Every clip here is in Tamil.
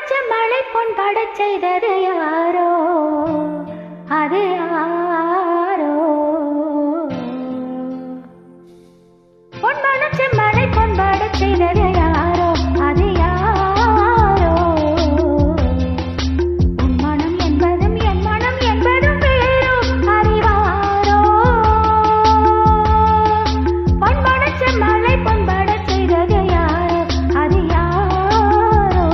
மனச்சு மழை பொன்பட செய்தது யாரோ அது யாரோ பொன் மனச்சு மழை பொன்பட செய்தது யாரோ அது யாரோ உன் மனம் என்பதும் என் மனம் என்பதும் வேறோ அறிவாரோ பொன் மனச்சு மழை பொன்பட செய்தது யாரோ அது யாரோ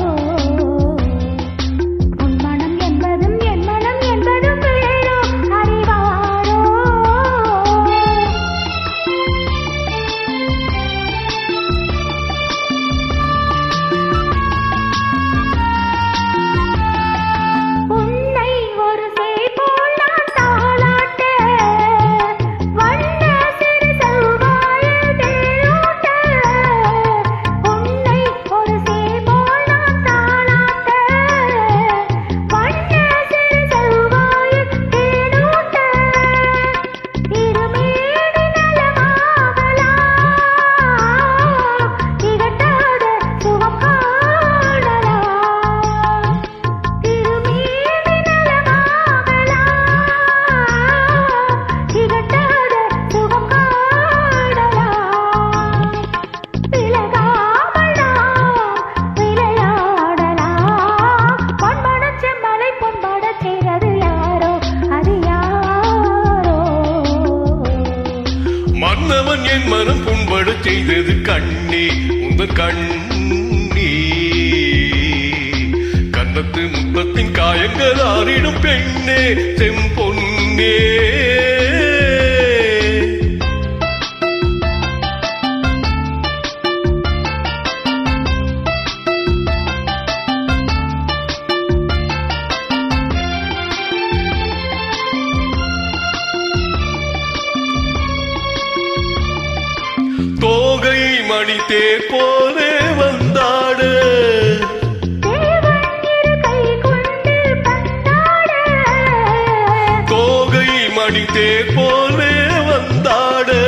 உன் மனம் என்பதும் என் மனம் என்பதும் வேறோ அறிவாரோ உன்னை ஒரு சேய் போல் நான் தாளாட்ட வண்ண சிறு செவ்வாயில் தேரோட்ட உன்னை ஒரு சேய் போல் நான் தாளாட்ட வண்ண சிறு செவ்வாயில் தேரோட்ட திருமேனி நலமாகலாம் திகட்டாத சுகம் காணலாம் திருமேனி நலமாகலாம் திகட்டாத சுகம் காணலாம் விலகாமல் நாம் விளையாடலாம் பொன் மனச்ச மலை பொன்பட செய்தது யாரோ அது யாரோ மன்னவன் என் மனம் புண்பட செய்தது கண்ணே உந்தன் கண்ணே கன்னத்து முத்தத்தின் காயங்கள் ஆறிடும் பெண்ணே செம்பொன்னே தோகை மணித்தே போலே வந்தாடு தேவன் இரு கை கொண்டு பந்தாட தோகை மணித்தே போலே வந்தாடு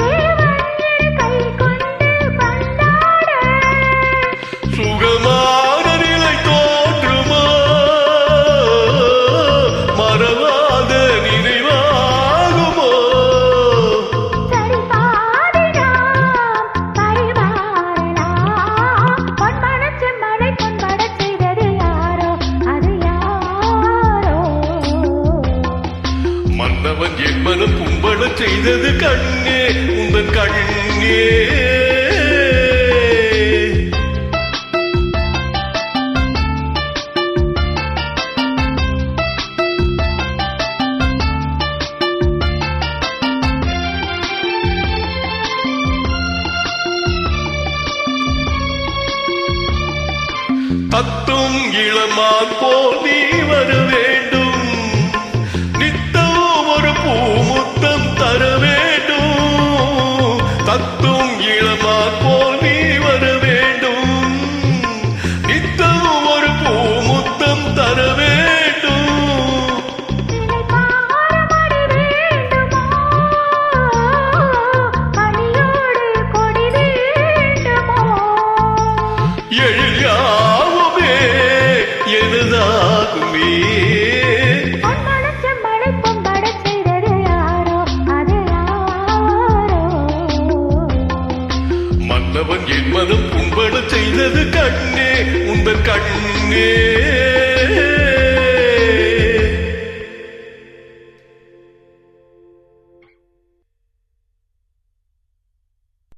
தேவன் இரு கை கொண்டு பந்தாட சுகமான நிலை தோற்றுமோ மறவாத நினைவாகுமோ சரி பாதி நாம் பரிமாறலாம் பொன் மனச்சு மழை பொன்பட செய்தது யாரோ அது யாரோ மன்னவன் என் மனம் புண்பட செய்தது கண்ணே உந்தன் கண்ணே தத்தும் இளமான் போல் நீ வர வேண்டும் நித்தம் ஒரு பூமுத்தம் தர வேண்டும் தத்தும் இளமான் போல் நீ வர வேண்டும் நித்தம் ஒரு பூமுத்தம் தர வேண்டும் இலை பாரமடி வேண்டுமோ மணியோடு கொடி வேண்டுமோ எழிலாவுமே எனதாகுமே பொன் மனச்சு மழை பொன்பட செய்தது யாரோ அது யாரோ மன்னவன் என் மனம் புண்பட செய்தது கண்ணே உந்தன் கண்ணே